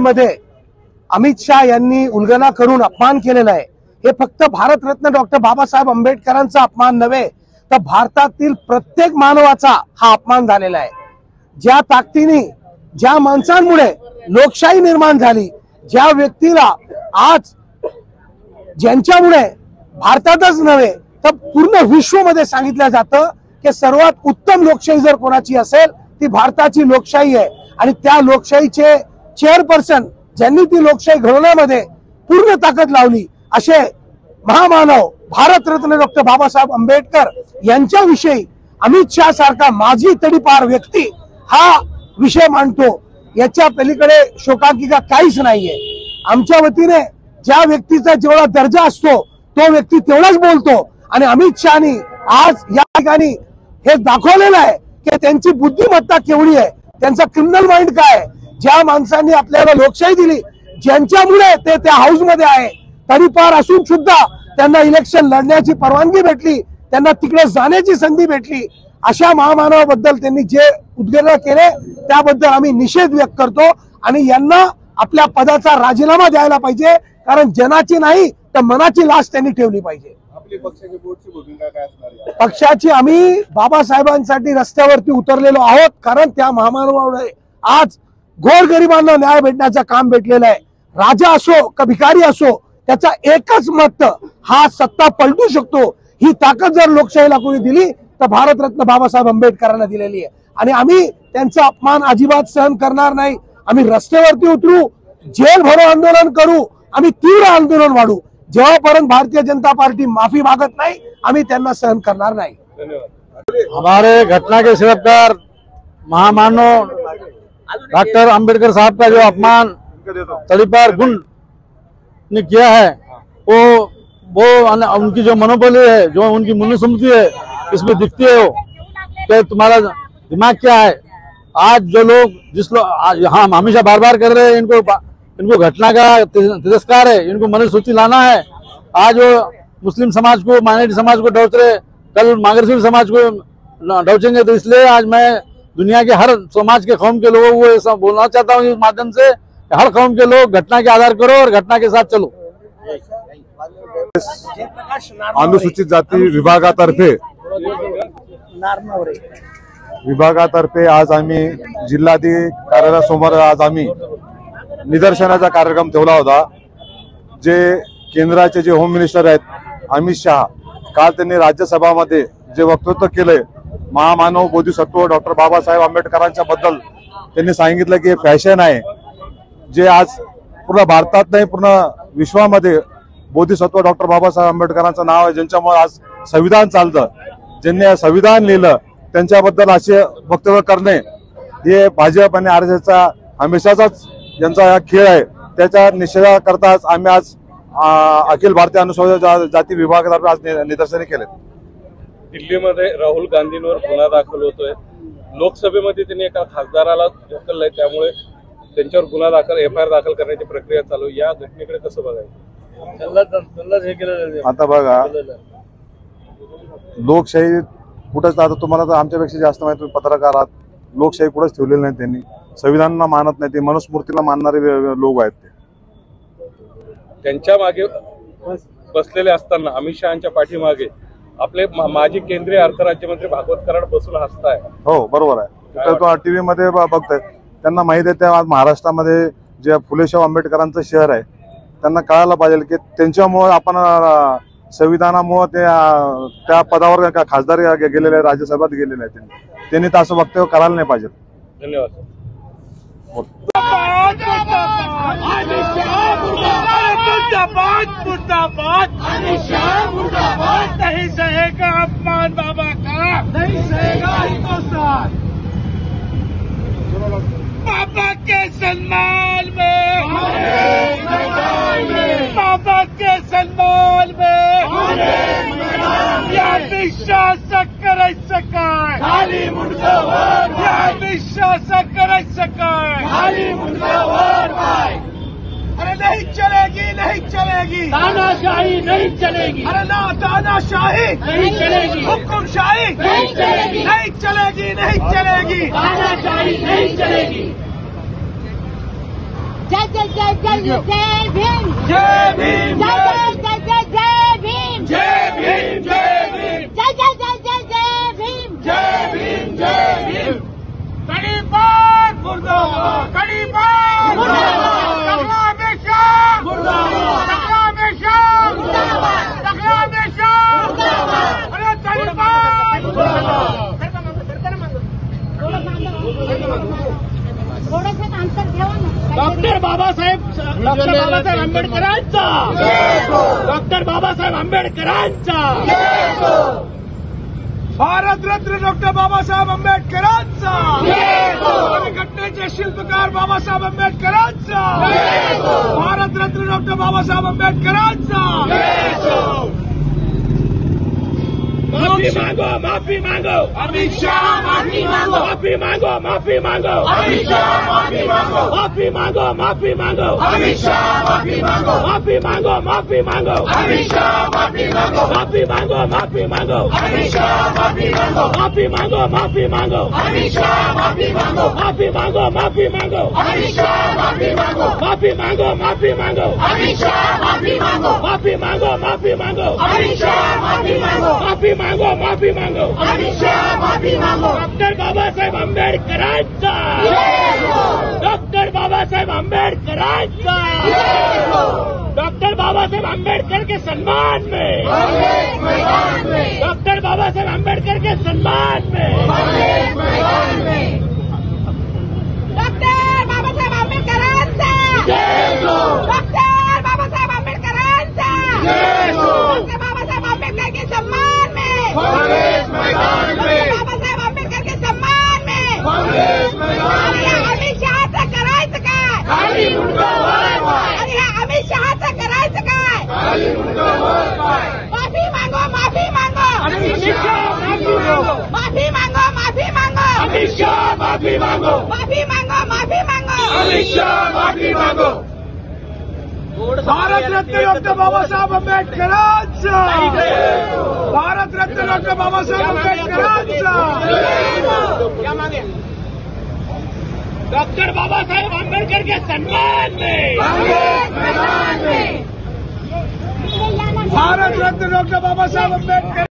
मध्ये अमित शाह यांनी उल्लंघन करून अपमान केलेला आहे। हे फक्त भारतरत्न डॉक्टर बाबासाहेब आंबेडकरांचा अपमान नव्हे तर भारतातील प्रत्येक मानवाचा हा अपमान झालेला आहे। ज्या ताकदीने ज्या माणसांमुळे लोकशाही निर्माण झाली, ज्या व्यक्तीला आज ज्यांच्यामुळे भारतातच नव्हे तर पूर्ण विश्वमध्ये सांगितलं जातं की सर्वात उत्तम लोकशाही जर कोणाची असेल ती भारताची लोकशाही आहे। आणि त्या लोकशाहीचे चेअरपर्सन ज्यांनी ती लोकशाही घडवण्यामध्ये पूर्ण ताकद लावली असे महामानव भारतरत्न डॉक्टर बाबासाहेब आंबेडकर यांच्याविषयी अमित शाह सारखा माजी तडीपार व्यक्ती हा विषय मांडतो, याच्या पलीकडे शोकांतिका काहीच नाहीये। आमच्या वतीने ज्या व्यक्तीचा जेवढा दर्जा असतो तो व्यक्ती तेवढाच बोलतो आणि अमित शहानी आज या ठिकाणी हे दाखवलेलं आहे की त्यांची बुद्धिमत्ता केवढी आहे, त्यांचा क्रिमिनल माइंड काय आहे। ज्या माणसांनी आपल्याला लोकशाही दिली, ज्यांच्यामुळे ते त्या हाऊस मध्ये आहे, तडीपार असून सुद्धा त्यांना इलेक्शन लढण्याची परवानगी भेटली, त्यांना तिकडे जाण्याची संधी भेटली, अशा महामानवाबद्दल त्यांनी जे उद्गार केले त्याबद्दल आम्ही निषेध व्यक्त करतो आणि यांना आपल्या पदाचा राजीनामा द्यायला पाहिजे, कारण जनाची नाही तर मनाची लाच त्यांनी ठेवली पाहिजे। आपली पक्षाची बोर्डची भूमिका काय असणार? पक्षाची आम्ही बाबासाहेबांसाठी रस्त्यावरती उतरलेलो आहोत, कारण त्या महामानवामुळे आज गोरगरिबांना न्याय भेटण्याचं काम भेटलेलं आहे। राजा असो का भिकारी असो त्याचा एकच मत, हा सत्ता पलटू शकतो। ही ताकद जर लोकशाहीला कोणी दिली तर भारतरत्न बाबासाहेब आंबेडकरांना दिलेली आहे आणि आम्ही त्यांचा अपमान अजिबात सहन करणार नाही। आम्ही रस्त्यावरती उतरू, जेल भरो आंदोलन करू, आम्ही तीव्र आंदोलन वाढू, जेव्हापर्यंत भारतीय जनता पार्टी माफी मागत नाही आम्ही त्यांना सहन करणार नाही। हमारे घटना के शिरफ्तार महामानव डॉक्टर अंबेडकर साहब का जो अपमान तड़ीपार गुंड ने किया है वो उनकी जो मनोबल है, जो उनकी मनुस्मृति है, इसमें दिखती है। वो कि तुम्हारा दिमाग क्या है। आज जो लोग हम हमेशा बार बार कर रहे हैं, इनको घटना का तिरस्कार है, इनको मनुस्मृति लाना है। आज वो मुस्लिम समाज को, माइनॉरिटी समाज को डोच रहे, कल मागरसिल समाज को डोचेंगे। तो इसलिए आज मैं दुनिया के हर समाज के कौम के लोगों को ऐसा बोलना चाहता हूँ इस माध्यम से, हर कौम के लोग घटना के आधार करो और घटना के साथ चलो। अनुसूचित जाती विभागातर्फे आज आम्ही जिल्हाधिकारी कार्यालयासमोर आज आम्ही निदर्शनाचा कार्यक्रम ठेवला होता। जे केंद्राचे जे होम मिनिस्टर आहेत अमित शाह, काल त्यांनी राज्यसभामध्ये जे वक्तव्य केले महामानव बोधिसत्व डॉक्टर बाबासाहेब आंबेडकरांच्या बद्दल, त्यांनी सांगितलं की फॅशन आहे, जे आज पूर्ण भारतात नाही पूर्ण विश्वामध्ये बोधिसत्व डॉक्टर बाबासाहेब आंबेडकरांचं नाव आहे, ज्यांच्यामुळे आज संविधान चालतं, ज्यांनी संविधान लिहिलं त्यांच्याबद्दल असे वक्तव्य करणे हे भाजप आणि आरएसएसचा हमेशाचाच यांचा हा खेळ आहे। त्याच्या निषेधाकरताच आम्ही आज अखिल भारतीय अनुसूचित जाती विभागातर्फे आज निदर्शने केले। दिल्लीमध्ये राहुल गांधींवर गुन्हा दाखल होतोय, लोकसभेमध्ये त्यांनी एका खासदाराला ढकललंय, त्यामुळे त्यांच्यावर गुन्हा दाखल एफआयआर दाखल करण्याची प्रक्रिया चालू। या घटनेकडे कसं बघायचं? आता बघा, लोकशाही कुठंच, आता तुम्हाला तर आमच्यापेक्षा जास्त माहिती, पत्रकार आहात, लोकशाही कुठंच ठेवलेली नाही त्यांनी, संविधानाला मानत नाही, ते मनुस्मृतीला मानणारे लोक आहेत। ते त्यांच्या मागे बसलेले असताना अमित शहाच्या पाठीमागे आपले माजी केंद्रीय अर्थ राज्यमंत्री भागवत कराड बसून हसताय। हो बरोबर आहे, तो टीव्ही मध्ये बघताय, त्यांना माहिती आहे त्या महाराष्ट्रामध्ये जे फुले शाहू आंबेडकरांचं शहर आहे, त्यांना कळायला पाहिजे की त्यांच्यामुळे आपण संविधानामुळे त्या पदावर खासदार गेलेले आहे, राज्यसभेत गेलेले आहेत, त्यांनी तर असं वक्तव्य करायला नाही पाहिजे। धन्यवाद। नहीं सहेगा अपमान बाबा का, नहीं सहेगा हिंदुस्तान। बाबा के सम्मान में, बाबा के सम्मान में या विश्वास करायचं काय, खाली मुंडकावर या विश्वास करायचं काय, खाली मुंडकावर काय। अरे नहीं चलेगी, नहीं चलेगी, तानाशाही नहीं चलेगी, अरे ना तानाशाही नहीं चलेगी, हुकुमशाही नहीं चलेगी, नहीं चलेगी, नहीं चलेगी। तानाशाही नहीं चलेगी। जय जय जय जय जय भीम, जय भीम, जय जय जय जय भीम, जय भीम, जय भीम, जय जय जय जय जय भीम, जय भीम, जय भीम। कड़ीबाग मुर्दाबाद, कड़ीबाग मुर्दाबाद, टकला में शाह मुर्दाबाद, टकला में शाह मुर्दाबाद, टकला में शाह मुर्दाबाद। अरे कड़ीबाग थोडंसं अंतर ठेवा ना। डॉक्टर बाबासाहेब आंबेडकरांचा, डॉक्टर बाबासाहेब आंबेडकरांचा, भारतरत्न डॉक्टर बाबासाहेब आंबेडकरांचा आणि घटनेचे शिल्पकार बाबासाहेब आंबेडकरांचा, भारतरत्न डॉक्टर बाबासाहेब आंबेडकरांचा। माफी मांगो, माफी मांगो, अमित शाह माफी मांगो, माफी मांगो, माफी मांगो, अमित शाह माफी मांगो, माफी मांगो, माफी मांगो, अमित शाह माफी मांगो, माफी मांगो, माफी मांगो, अमित शाह माफी मांगो, माफी मांगो, माफी मांगो, अमित शाह माफी मांगो, माफी मांगो, माफी मांगो, अमित शाह माफी मांगो, माफी मांगो, माफी मांगो, अमित शाह माफी मांगो, माफी मांगो, माफी मांगो, अमित शाह माफी मांगो, माफी मांगो, माफी मांगो, अमित शाह माफी मांगो, माफी मांगो, माफी मांगो, अमित शाह माफी मांगो। डॉक्टर बाबासाहेब आंबेडकरांचा, डॉक्टर बाबासाहेब आंबेडकरांचा, डॉक्टर बाबासाहेब आंबेडकर के सम्मान में, डॉक्टर बाबासाहेब आंबेडकर के सम्मान में, डॉक्टर बाबासाहेब आंबेडकरांचा, डॉक्टर बाबासाहेब आंबेडकरांचा, डॉक्टर बाबासाहेब आंबेडकर के सम्मान में, डॉक्टर बाबासाहेब आंबेडकर के सम्मान में, आणि या अमित शहाचं करायचं काय? आणि या अमित शहाचं करायचं काय? माफी मागो, माफी मागो, अमित शाह माफी मांगो, माफी मागो, माफी मागो, अमित शाह माफी मांगो, माफी मागो, माफी मागो, अमित शाह माफी मांगो। भारतरत्न डॉक्टर बाबासाहेब आंबेडकरांचा, भारतरत्न डॉक्टर बाबासाहेब आंबेडकरांचा। डॉक्टर बाबासाहेब आंबेडकर के सम्मान में, भारतरत्न डॉक्टर बाबासाहेब आंबेडकर